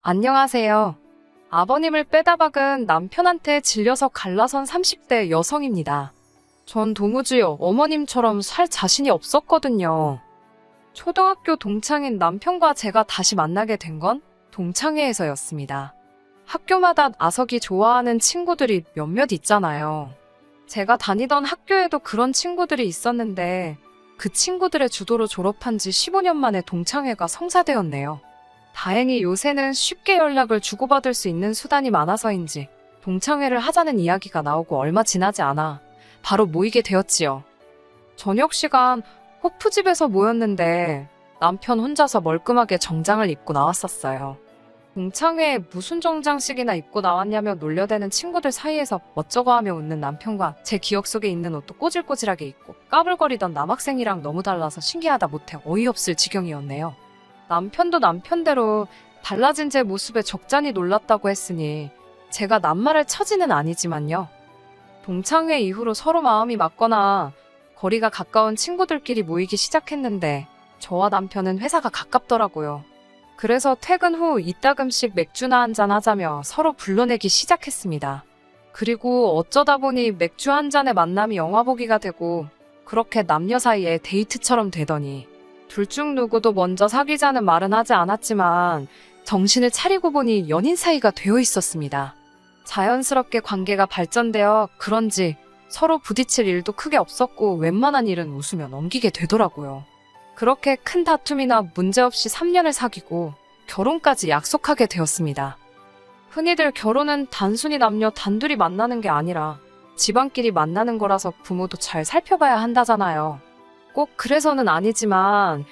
안녕하세요. 아버님을 빼다 박은 남편한테 질려서 갈라선 30대 여성입니다. 전 도무지 어머님처럼 살 자신이 없었거든요. 초등학교 동창인 남편과 제가 다시 만나게 된 건 동창회에서였습니다. 학교마다 아석이 좋아하는 친구들이 몇몇 있잖아요. 제가 다니던 학교에도 그런 친구들이 있었는데 그 친구들의 주도로 졸업한 지 15년 만에 동창회가 성사되었네요. 다행히 요새는 쉽게 연락을 주고받을 수 있는 수단이 많아서인지 동창회를 하자는 이야기가 나오고 얼마 지나지 않아 바로 모이게 되었지요. 저녁 시간 호프집에서 모였는데 남편 혼자서 멀끔하게 정장을 입고 나왔었어요. 동창회에 무슨 정장식이나 입고 나왔냐며 놀려대는 친구들 사이에서 멋쩍어 하며 웃는 남편과 제 기억 속에 있는 옷도 꼬질꼬질하게 입고 까불거리던 남학생이랑 너무 달라서 신기하다 못해 어이없을 지경이었네요. 남편도 남편대로 달라진 제 모습에 적잖이 놀랐다고 했으니 제가 낱말할 처지는 아니지만요. 동창회 이후로 서로 마음이 맞거나 거리가 가까운 친구들끼리 모이기 시작했는데 저와 남편은 회사가 가깝더라고요. 그래서 퇴근 후 이따금씩 맥주나 한잔 하자며 서로 불러내기 시작했습니다. 그리고 어쩌다 보니 맥주 한 잔의 만남이 영화 보기가 되고 그렇게 남녀 사이에 데이트처럼 되더니 둘 중 누구도 먼저 사귀자는 말은 하지 않았지만 정신을 차리고 보니 연인 사이가 되어 있었습니다. 자연스럽게 관계가 발전되어 그런지 서로 부딪힐 일도 크게 없었고 웬만한 일은 웃으며 넘기게 되더라고요. 그렇게 큰 다툼이나 문제없이 3년을 사귀고 결혼까지 약속하게 되었습니다. 흔히들 결혼은 단순히 남녀 단둘이 만나는 게 아니라 집안끼리 만나는 거라서 부모도 잘 살펴봐야 한다잖아요. 꼭 그래서는 아니지만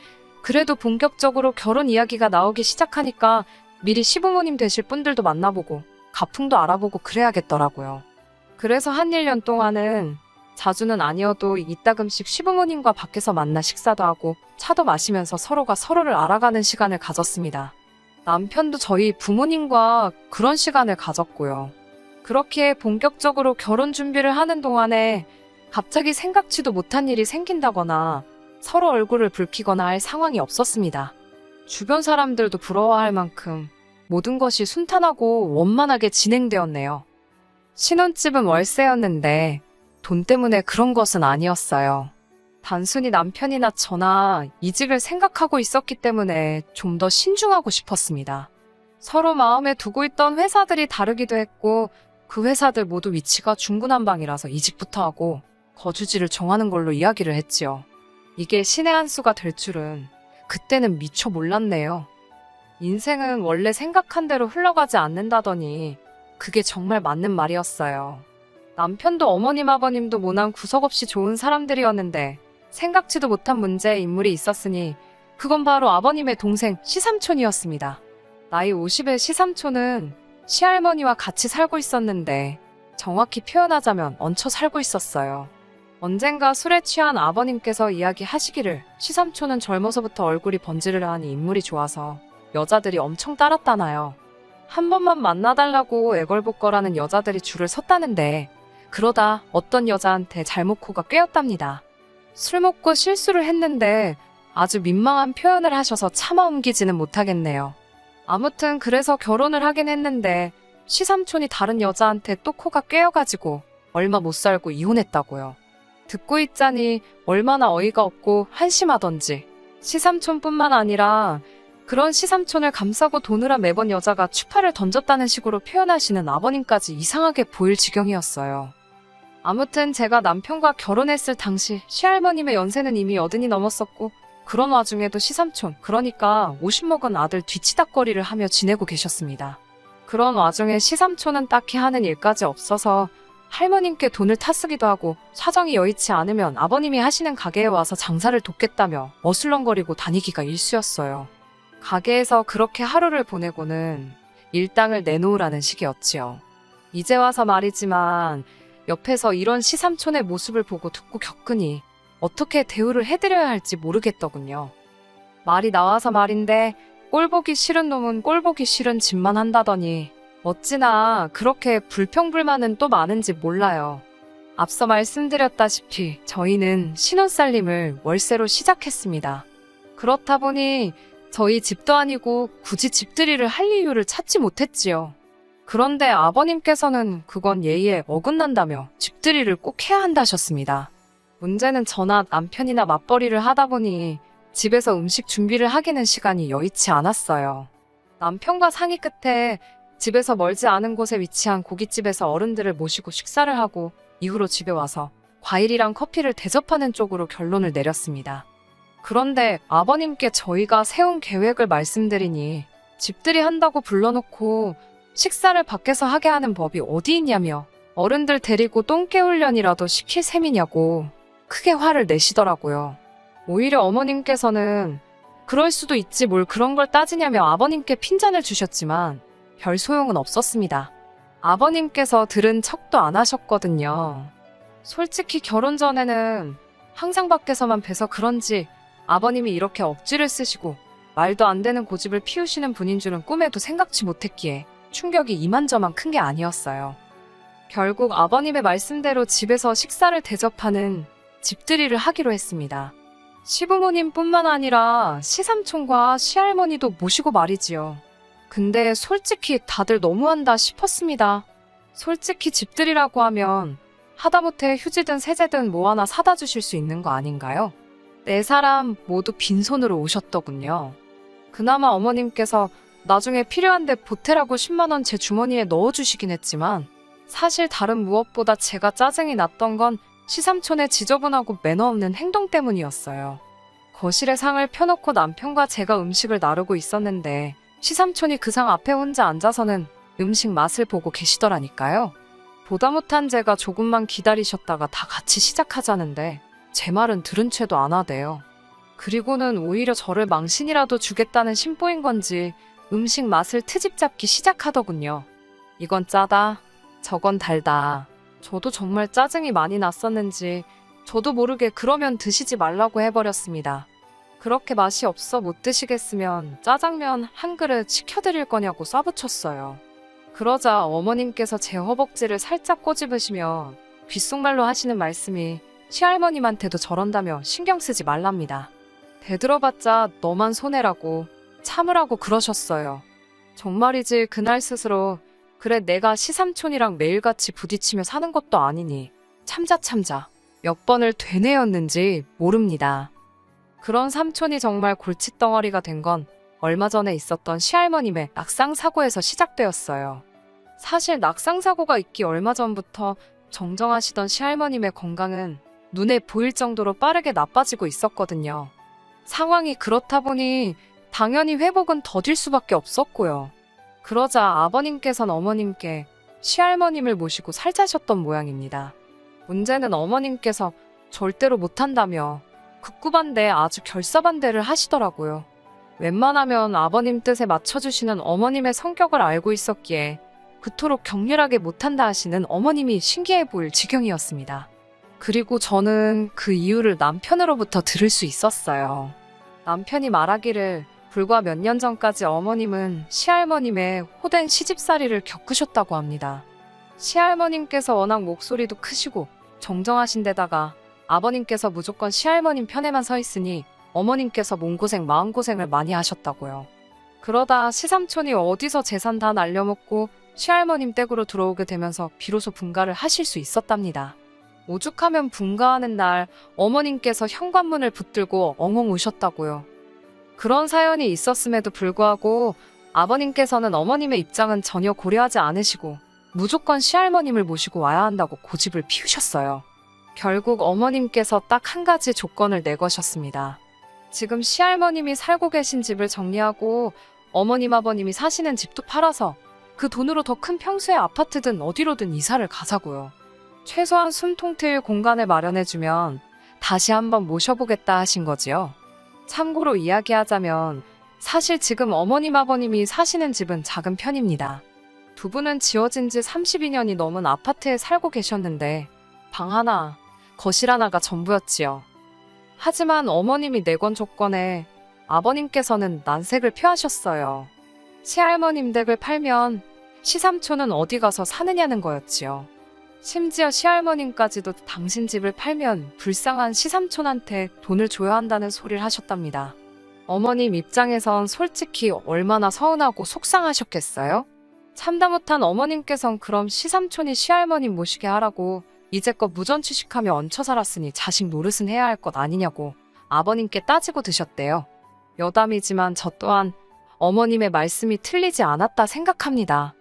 그래도 본격적으로 결혼 이야기가 나오기 시작하니까 미리 시부모님 되실 분들도 만나보고 가풍도 알아보고 그래야겠더라고요. 그래서 한 1년 동안은 자주는 아니어도 이따금씩 시부모님과 밖에서 만나 식사도 하고 차도 마시면서 서로가 서로를 알아가는 시간을 가졌습니다. 남편도 저희 부모님과 그런 시간을 가졌고요. 그렇게 본격적으로 결혼 준비를 하는 동안에 갑자기 생각지도 못한 일이 생긴다거나 서로 얼굴을 붉히거나 할 상황이 없었습니다. 주변 사람들도 부러워할 만큼 모든 것이 순탄하고 원만하게 진행되었네요. 신혼집은 월세였는데 돈 때문에 그런 것은 아니었어요. 단순히 남편이나 저나 이직을 생각하고 있었기 때문에 좀 더 신중하고 싶었습니다. 서로 마음에 두고 있던 회사들이 다르기도 했고 그 회사들 모두 위치가 중구난방이라서 이직부터 하고 거주지를 정하는 걸로 이야기를 했지요. 이게 신의 한 수가 될 줄은 그때는 미처 몰랐네요. 인생은 원래 생각한 대로 흘러가지 않는다더니 그게 정말 맞는 말이었어요. 남편도 어머님 아버님도 모난 구석 없이 좋은 사람들이었는데 생각지도 못한 문제의 인물이 있었으니 그건 바로 아버님의 동생 시삼촌이었습니다. 나이 50의 시삼촌은 시할머니와 같이 살고 있었는데 정확히 표현하자면 얹혀 살고 있었어요. 언젠가 술에 취한 아버님께서 이야기하시기를 시삼촌은 젊어서부터 얼굴이 번지르르하니 인물이 좋아서 여자들이 엄청 따랐다나요. 한 번만 만나달라고 애걸복걸하는 여자들이 줄을 섰다는데 그러다 어떤 여자한테 잘못 코가 꿰었답니다. 술 먹고 실수를 했는데 아주 민망한 표현을 하셔서 차마 옮기지는 못하겠네요. 아무튼 그래서 결혼을 하긴 했는데 시삼촌이 다른 여자한테 또 코가 꿰어가지고 얼마 못 살고 이혼했다고요. 듣고 있자니 얼마나 어이가 없고 한심하던지 시삼촌뿐만 아니라 그런 시삼촌을 감싸고 도느라 매번 여자가 추파를 던졌다는 식으로 표현하시는 아버님까지 이상하게 보일 지경이었어요. 아무튼 제가 남편과 결혼했을 당시 시할머님의 연세는 이미 80이 넘었었고 그런 와중에도 시삼촌, 그러니까 50 먹은 아들 뒤치다꺼리를 하며 지내고 계셨습니다. 그런 와중에 시삼촌은 딱히 하는 일까지 없어서 할머님께 돈을 타쓰기도 하고 사정이 여의치 않으면 아버님이 하시는 가게에 와서 장사를 돕겠다며 어슬렁거리고 다니기가 일쑤였어요. 가게에서 그렇게 하루를 보내고는 일당을 내놓으라는 식이었지요. 이제 와서 말이지만 옆에서 이런 시삼촌의 모습을 보고 듣고 겪으니 어떻게 대우를 해드려야 할지 모르겠더군요. 말이 나와서 말인데 꼴보기 싫은 놈은 꼴보기 싫은 짓만 한다더니 어찌나 그렇게 불평불만은 또 많은지 몰라요. 앞서 말씀드렸다시피 저희는 신혼살림을 월세로 시작했습니다. 그렇다 보니 저희 집도 아니고 굳이 집들이를 할 이유를 찾지 못했지요. 그런데 아버님께서는 그건 예의에 어긋난다며 집들이를 꼭 해야 한다셨습니다. 문제는 저나 남편이나 맞벌이를 하다 보니 집에서 음식 준비를 하기는 시간이 여의치 않았어요. 남편과 상의 끝에 집에서 멀지 않은 곳에 위치한 고깃집에서 어른들을 모시고 식사를 하고 이후로 집에 와서 과일이랑 커피를 대접하는 쪽으로 결론을 내렸습니다. 그런데 아버님께 저희가 세운 계획을 말씀드리니 집들이 한다고 불러놓고 식사를 밖에서 하게 하는 법이 어디 있냐며 어른들 데리고 똥개훈련이라도 시킬 셈이냐고 크게 화를 내시더라고요. 오히려 어머님께서는 그럴 수도 있지 뭘 그런 걸 따지냐며 아버님께 핀잔을 주셨지만 별 소용은 없었습니다. 아버님께서 들은 척도 안 하셨거든요. 솔직히 결혼 전에는 항상 밖에서만 뵈서 그런지 아버님이 이렇게 억지를 쓰시고 말도 안 되는 고집을 피우시는 분인 줄은 꿈에도 생각지 못했기에 충격이 이만저만 큰 게 아니었어요. 결국 아버님의 말씀대로 집에서 식사를 대접하는 집들이를 하기로 했습니다. 시부모님뿐만 아니라 시삼촌과 시할머니도 모시고 말이지요. 근데 솔직히 다들 너무한다 싶었습니다. 솔직히 집들이라고 하면 하다못해 휴지든 세제든 뭐 하나 사다 주실 수 있는 거 아닌가요? 네 사람 모두 빈손으로 오셨더군요. 그나마 어머님께서 나중에 필요한데 보태라고 10만 원 제 주머니에 넣어주시긴 했지만 사실 다른 무엇보다 제가 짜증이 났던 건 시삼촌의 지저분하고 매너 없는 행동 때문이었어요. 거실에 상을 펴놓고 남편과 제가 음식을 나르고 있었는데 시삼촌이 그 상 앞에 혼자 앉아서는 음식 맛을 보고 계시더라니까요. 보다 못한 제가 조금만 기다리셨다가 다 같이 시작하자는데 제 말은 들은 채도 안 하대요. 그리고는 오히려 저를 망신이라도 주겠다는 심보인 건지 음식 맛을 트집 잡기 시작하더군요. 이건 짜다, 저건 달다. 저도 정말 짜증이 많이 났었는지 저도 모르게 그러면 드시지 말라고 해버렸습니다. 그렇게 맛이 없어 못 드시겠으면 짜장면 한 그릇 시켜드릴 거냐고 쏴붙였어요. 그러자 어머님께서 제 허벅지를 살짝 꼬집으시며 귓속말로 하시는 말씀이 시할머님한테도 저런다며 신경 쓰지 말랍니다. 대들어봤자 너만 손해라고 참으라고 그러셨어요. 정말이지 그날 스스로 그래 내가 시삼촌이랑 매일같이 부딪히며 사는 것도 아니니 참자 몇 번을 되뇌었는지 모릅니다. 그런 삼촌이 정말 골칫덩어리가 된 건 얼마 전에 있었던 시할머님의 낙상사고에서 시작되었어요. 사실 낙상사고가 있기 얼마 전부터 정정하시던 시할머님의 건강은 눈에 보일 정도로 빠르게 나빠지고 있었거든요. 상황이 그렇다 보니 당연히 회복은 더딜 수밖에 없었고요. 그러자 아버님께서는 어머님께 시할머님을 모시고 살자셨던 모양입니다. 문제는 어머님께서 절대로 못한다며 극구반대 아주 결사반대를 하시더라고요. 웬만하면 아버님 뜻에 맞춰주시는 어머님의 성격을 알고 있었기에 그토록 격렬하게 못한다 하시는 어머님이 신기해 보일 지경이었습니다. 그리고 저는 그 이유를 남편으로부터 들을 수 있었어요. 남편이 말하기를 불과 몇 년 전까지 어머님은 시할머님의 호된 시집살이를 겪으셨다고 합니다. 시할머님께서 워낙 목소리도 크시고 정정하신 데다가 아버님께서 무조건 시할머님 편에만 서 있으니 어머님께서 몸고생 마음고생을 많이 하셨다고요. 그러다 시삼촌이 어디서 재산 다 날려먹고 시할머님 댁으로 들어오게 되면서 비로소 분가를 하실 수 있었답니다. 오죽하면 분가하는 날 어머님께서 현관문을 붙들고 엉엉 우셨다고요. 그런 사연이 있었음에도 불구하고 아버님께서는 어머님의 입장은 전혀 고려하지 않으시고 무조건 시할머님을 모시고 와야 한다고 고집을 피우셨어요. 결국 어머님께서 딱 한 가지 조건을 내거셨습니다. 지금 시할머님이 살고 계신 집을 정리하고 어머님 아버님이 사시는 집도 팔아서 그 돈으로 더 큰 평수의 아파트든 어디로든 이사를 가자고요. 최소한 숨통 트일 공간을 마련해주면 다시 한번 모셔보겠다 하신 거지요. 참고로 이야기하자면 사실 지금 어머님 아버님이 사시는 집은 작은 편입니다. 두 분은 지어진 지 32년이 넘은 아파트에 살고 계셨는데 방 하나, 거실 하나가 전부였지요. 하지만 어머님이 내건 조건에 아버님께서는 난색을 표하셨어요. 시할머님 댁을 팔면 시삼촌은 어디 가서 사느냐는 거였지요. 심지어 시할머님까지도 당신 집을 팔면 불쌍한 시삼촌한테 돈을 줘야 한다는 소리를 하셨답니다. 어머님 입장에선 솔직히 얼마나 서운하고 속상하셨겠어요? 참다 못한 어머님께선 그럼 시삼촌이 시할머님 모시게 하라고 이제껏 무전취식하며 얹혀 살았으니 자식 노릇은 해야 할 것 아니냐고 아버님께 따지고 드셨대요. 여담이지만 저 또한 어머님의 말씀이 틀리지 않았다 생각합니다.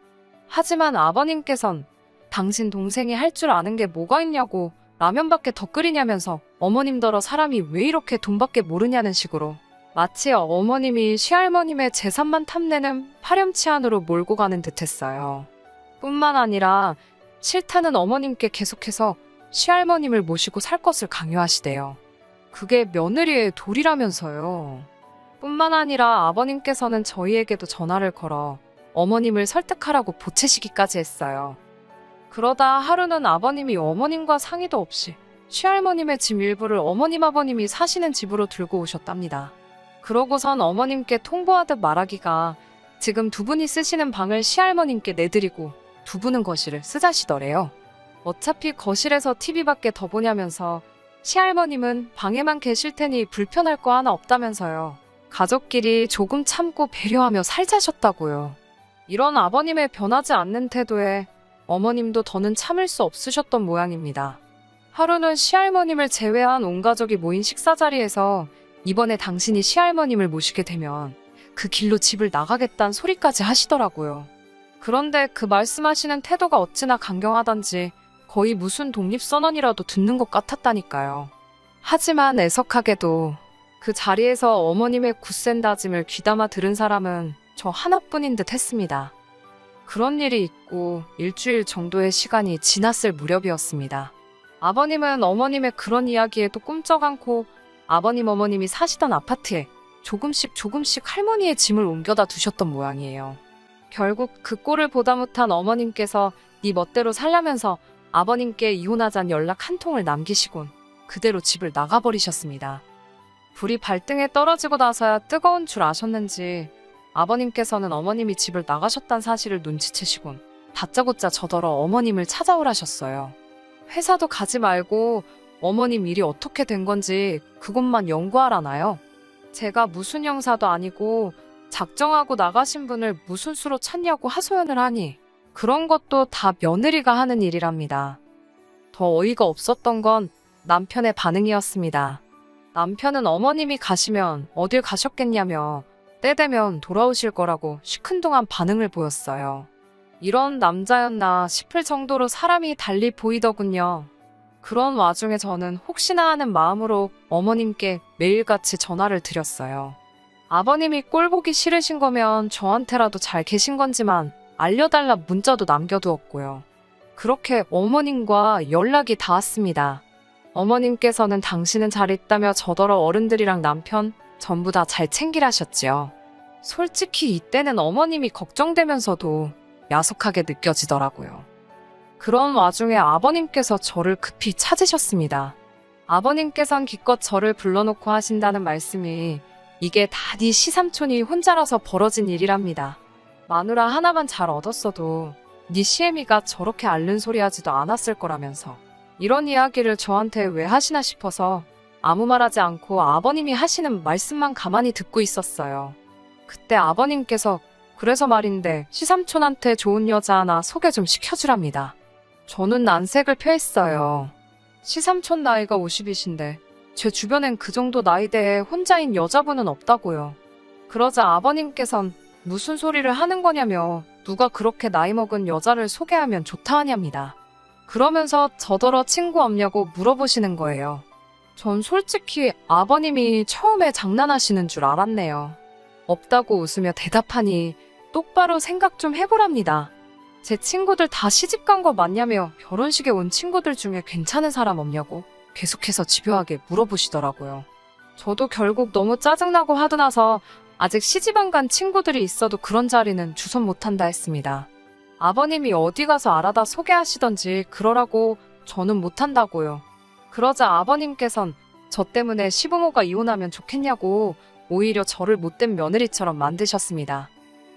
하지만 아버님께선 당신 동생이 할 줄 아는 게 뭐가 있냐고 라면밖에 더 끓이냐면서 어머님더러 사람이 왜 이렇게 돈밖에 모르냐는 식으로 마치 어머님이 시할머님의 재산만 탐내는 파렴치한으로 몰고 가는 듯했어요. 뿐만 아니라 싫다는 어머님께 계속해서 시할머님을 모시고 살 것을 강요하시대요. 그게 며느리의 도리라면서요. 뿐만 아니라 아버님께서는 저희에게도 전화를 걸어 어머님을 설득하라고 보채시기까지 했어요. 그러다 하루는 아버님이 어머님과 상의도 없이 시할머님의 짐 일부를 어머님 아버님이 사시는 집으로 들고 오셨답니다. 그러고선 어머님께 통보하듯 말하기가 지금 두 분이 쓰시는 방을 시할머님께 내드리고 두 분은 거실을 쓰자시더래요. 어차피 거실에서 TV밖에 더 보냐면서 시할머님은 방에만 계실 테니 불편할 거 하나 없다면서요. 가족끼리 조금 참고 배려하며 살자셨다고요. 이런 아버님의 변하지 않는 태도에 어머님도 더는 참을 수 없으셨던 모양입니다. 하루는 시할머님을 제외한 온 가족이 모인 식사 자리에서 이번에 당신이 시할머님을 모시게 되면 그 길로 집을 나가겠다는 소리까지 하시더라고요. 그런데 그 말씀하시는 태도가 어찌나 강경하던지 거의 무슨 독립선언이라도 듣는 것 같았다니까요. 하지만 애석하게도 그 자리에서 어머님의 굳센 다짐을 귀담아 들은 사람은 저 하나뿐인 듯 했습니다. 그런 일이 있고 일주일 정도의 시간이 지났을 무렵이었습니다. 아버님은 어머님의 그런 이야기에도 꿈쩍 않고 아버님 어머님이 사시던 아파트에 조금씩 할머니의 짐을 옮겨다 두셨던 모양이에요. 결국 그 꼴을 보다 못한 어머님께서 네 멋대로 살라면서 아버님께 이혼하자는 연락 한 통을 남기시곤 그대로 집을 나가버리셨습니다. 불이 발등에 떨어지고 나서야 뜨거운 줄 아셨는지 아버님께서는 어머님이 집을 나가셨다는 사실을 눈치채시곤 다짜고짜 저더러 어머님을 찾아오라셨어요. 회사도 가지 말고 어머님 일이 어떻게 된 건지 그것만 연구하라나요? 제가 무슨 형사도 아니고 작정하고 나가신 분을 무슨 수로 찾냐고 하소연을 하니 그런 것도 다 며느리가 하는 일이랍니다. 더 어이가 없었던 건 남편의 반응이었습니다. 남편은 어머님이 가시면 어딜 가셨겠냐며 때 되면 돌아오실 거라고 시큰둥한 반응을 보였어요. 이런 남자였나 싶을 정도로 사람이 달리 보이더군요. 그런 와중에 저는 혹시나 하는 마음으로 어머님께 매일같이 전화를 드렸어요. 아버님이 꼴 보기 싫으신 거면 저한테라도 잘 계신 건지만 알려달라 문자도 남겨두었고요. 그렇게 어머님과 연락이 닿았습니다. 어머님께서는 당신은 잘 있다며 저더러 어른들이랑 남편 전부 다 잘 챙기라셨지요. 솔직히 이때는 어머님이 걱정되면서도 야속하게 느껴지더라고요. 그런 와중에 아버님께서 저를 급히 찾으셨습니다. 아버님께선 기껏 저를 불러놓고 하신다는 말씀이 이게 다 네 시삼촌이 혼자라서 벌어진 일이랍니다. 마누라 하나만 잘 얻었어도 네 시애미가 저렇게 앓는 소리 하지도 않았을 거라면서 이런 이야기를 저한테 왜 하시나 싶어서 아무 말하지 않고 아버님이 하시는 말씀만 가만히 듣고 있었어요. 그때 아버님께서 그래서 말인데 시삼촌한테 좋은 여자 하나 소개 좀 시켜주랍니다. 저는 난색을 표했어요. 시삼촌 나이가 50이신데 제 주변엔 그 정도 나이대에 혼자인 여자분은 없다고요. 그러자 아버님께선 무슨 소리를 하는 거냐며 누가 그렇게 나이 먹은 여자를 소개하면 좋다 하냐입니다. 그러면서 저더러 친구 없냐고 물어보시는 거예요. 전 솔직히 아버님이 처음에 장난하시는 줄 알았네요. 없다고 웃으며 대답하니 똑바로 생각 좀 해보랍니다. 제 친구들 다 시집간 거 맞냐며 결혼식에 온 친구들 중에 괜찮은 사람 없냐고 계속해서 집요하게 물어보시더라고요. 저도 결국 너무 짜증나고 하도 나서 아직 시집 안 간 친구들이 있어도 그런 자리는 주선 못한다 했습니다. 아버님이 어디 가서 알아다 소개하시던지 그러라고 저는 못한다고요. 그러자 아버님께선 저 때문에 시부모가 이혼하면 좋겠냐고 오히려 저를 못된 며느리처럼 만드셨습니다.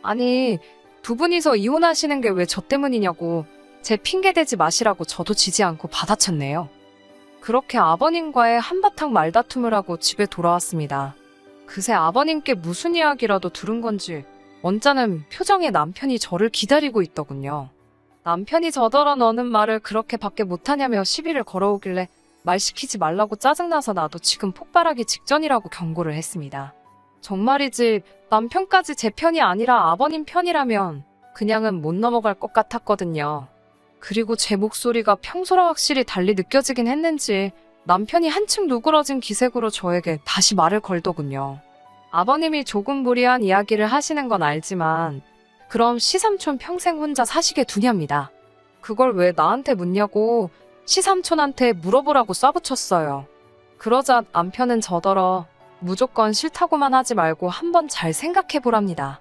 아니, 두 분이서 이혼하시는 게 왜 저 때문이냐고 제 핑계대지 마시라고 저도 지지 않고 받아쳤네요. 그렇게 아버님과의 한바탕 말다툼을 하고 집에 돌아왔습니다. 그새 아버님께 무슨 이야기라도 들은 건지 언짢은 표정의 남편이 저를 기다리고 있더군요. 남편이 저더러 너는 말을 그렇게 밖에 못하냐며 시비를 걸어오길래 말 시키지 말라고 짜증나서 나도 지금 폭발하기 직전이라고 경고를 했습니다. 정말이지 남편까지 제 편이 아니라 아버님 편이라면 그냥은 못 넘어갈 것 같았거든요. 그리고 제 목소리가 평소랑 확실히 달리 느껴지긴 했는지 남편이 한층 누그러진 기색으로 저에게 다시 말을 걸더군요. 아버님이 조금 무리한 이야기를 하시는 건 알지만 그럼 시삼촌 평생 혼자 사시게 두냐입니다. 그걸 왜 나한테 묻냐고 시삼촌한테 물어보라고 쏴붙였어요. 그러자 남편은 저더러 무조건 싫다고만 하지 말고 한번 잘 생각해보랍니다.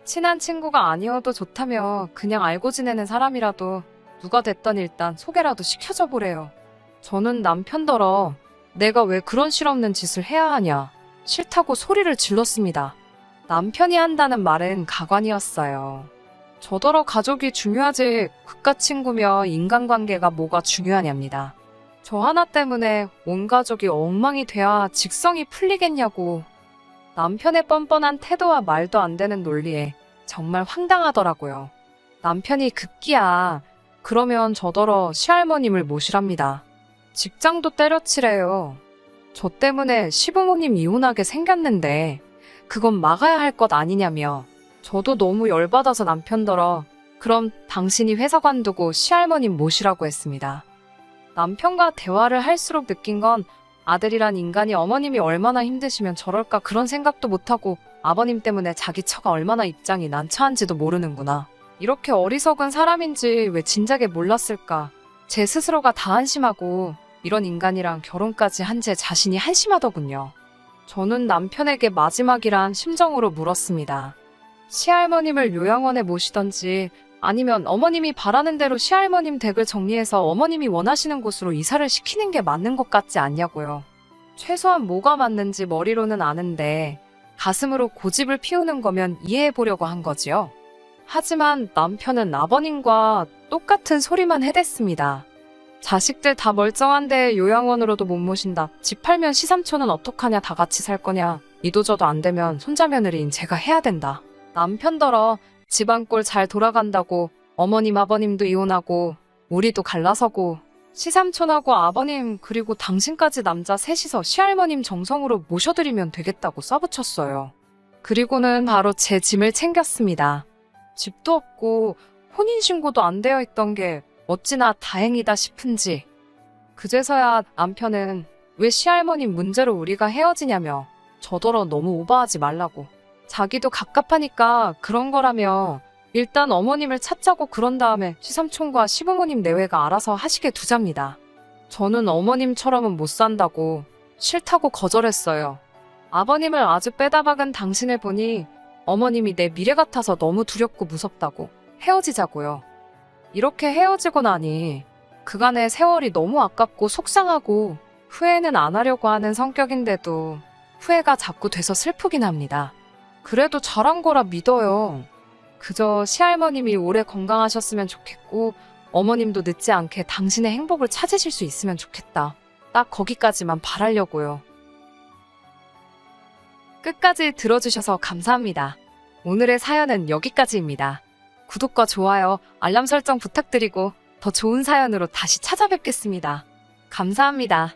친한 친구가 아니어도 좋다며 그냥 알고 지내는 사람이라도 누가 됐던 일단 소개라도 시켜줘 보래요. 저는 남편더러 내가 왜 그런 실없는 짓을 해야 하냐 싫다고 소리를 질렀습니다. 남편이 한다는 말은 가관이었어요. 저더러 가족이 중요하지 그깟 친구며 인간관계가 뭐가 중요하냐입니다. 저 하나 때문에 온 가족이 엉망이 돼야 직성이 풀리겠냐고. 남편의 뻔뻔한 태도와 말도 안 되는 논리에 정말 황당하더라고요. 남편이 급기야 그러면 저더러 시할머님을 모시랍니다. 직장도 때려치래요. 저 때문에 시부모님 이혼하게 생겼는데 그건 막아야 할 것 아니냐며. 저도 너무 열받아서 남편더러 그럼 당신이 회사 관두고 시할머님 모시라고 했습니다. 남편과 대화를 할수록 느낀 건 아들이란 인간이 어머님이 얼마나 힘드시면 저럴까 그런 생각도 못하고 아버님 때문에 자기 처가 얼마나 입장이 난처한지도 모르는구나. 이렇게 어리석은 사람인지 왜 진작에 몰랐을까. 제 스스로가 다 한심하고 이런 인간이랑 결혼까지 한 제 자신이 한심하더군요. 저는 남편에게 마지막이란 심정으로 물었습니다. 시할머님을 요양원에 모시던지 아니면 어머님이 바라는 대로 시할머님 댁을 정리해서 어머님이 원하시는 곳으로 이사를 시키는 게 맞는 것 같지 않냐고요. 최소한 뭐가 맞는지 머리로는 아는데 가슴으로 고집을 피우는 거면 이해해보려고 한 거지요. 하지만 남편은 아버님과 똑같은 소리만 해댔습니다. 자식들 다 멀쩡한데 요양원으로도 못 모신다. 집 팔면 시삼촌은 어떡하냐. 다 같이 살 거냐. 이도저도 안 되면 손자며느리인 제가 해야 된다. 남편더러 집안 꼴 잘 돌아간다고 어머님 아버님도 이혼하고 우리도 갈라서고 시삼촌하고 아버님 그리고 당신까지 남자 셋이서 시할머님 정성으로 모셔드리면 되겠다고 쏴붙였어요. 그리고는 바로 제 짐을 챙겼습니다. 집도 없고 혼인신고도 안 되어 있던 게 어찌나 다행이다 싶은지. 그제서야 남편은 왜 시할머님 문제로 우리가 헤어지냐며 저더러 너무 오버하지 말라고. 자기도 갑갑하니까 그런 거라며 일단 어머님을 찾자고 그런 다음에 시삼촌과 시부모님 내외가 알아서 하시게 두잡니다. 저는 어머님처럼은 못 산다고 싫다고 거절했어요. 아버님을 아주 빼다 박은 당신을 보니 어머님이 내 미래 같아서 너무 두렵고 무섭다고 헤어지자고요. 이렇게 헤어지고 나니 그간의 세월이 너무 아깝고 속상하고 후회는 안 하려고 하는 성격인데도 후회가 자꾸 돼서 슬프긴 합니다. 그래도 잘한 거라 믿어요. 그저 시할머님이 오래 건강하셨으면 좋겠고 어머님도 늦지 않게 당신의 행복을 찾으실 수 있으면 좋겠다. 딱 거기까지만 바라려고요. 끝까지 들어주셔서 감사합니다. 오늘의 사연은 여기까지입니다. 구독과 좋아요, 알람 설정 부탁드리고 더 좋은 사연으로 다시 찾아뵙겠습니다. 감사합니다.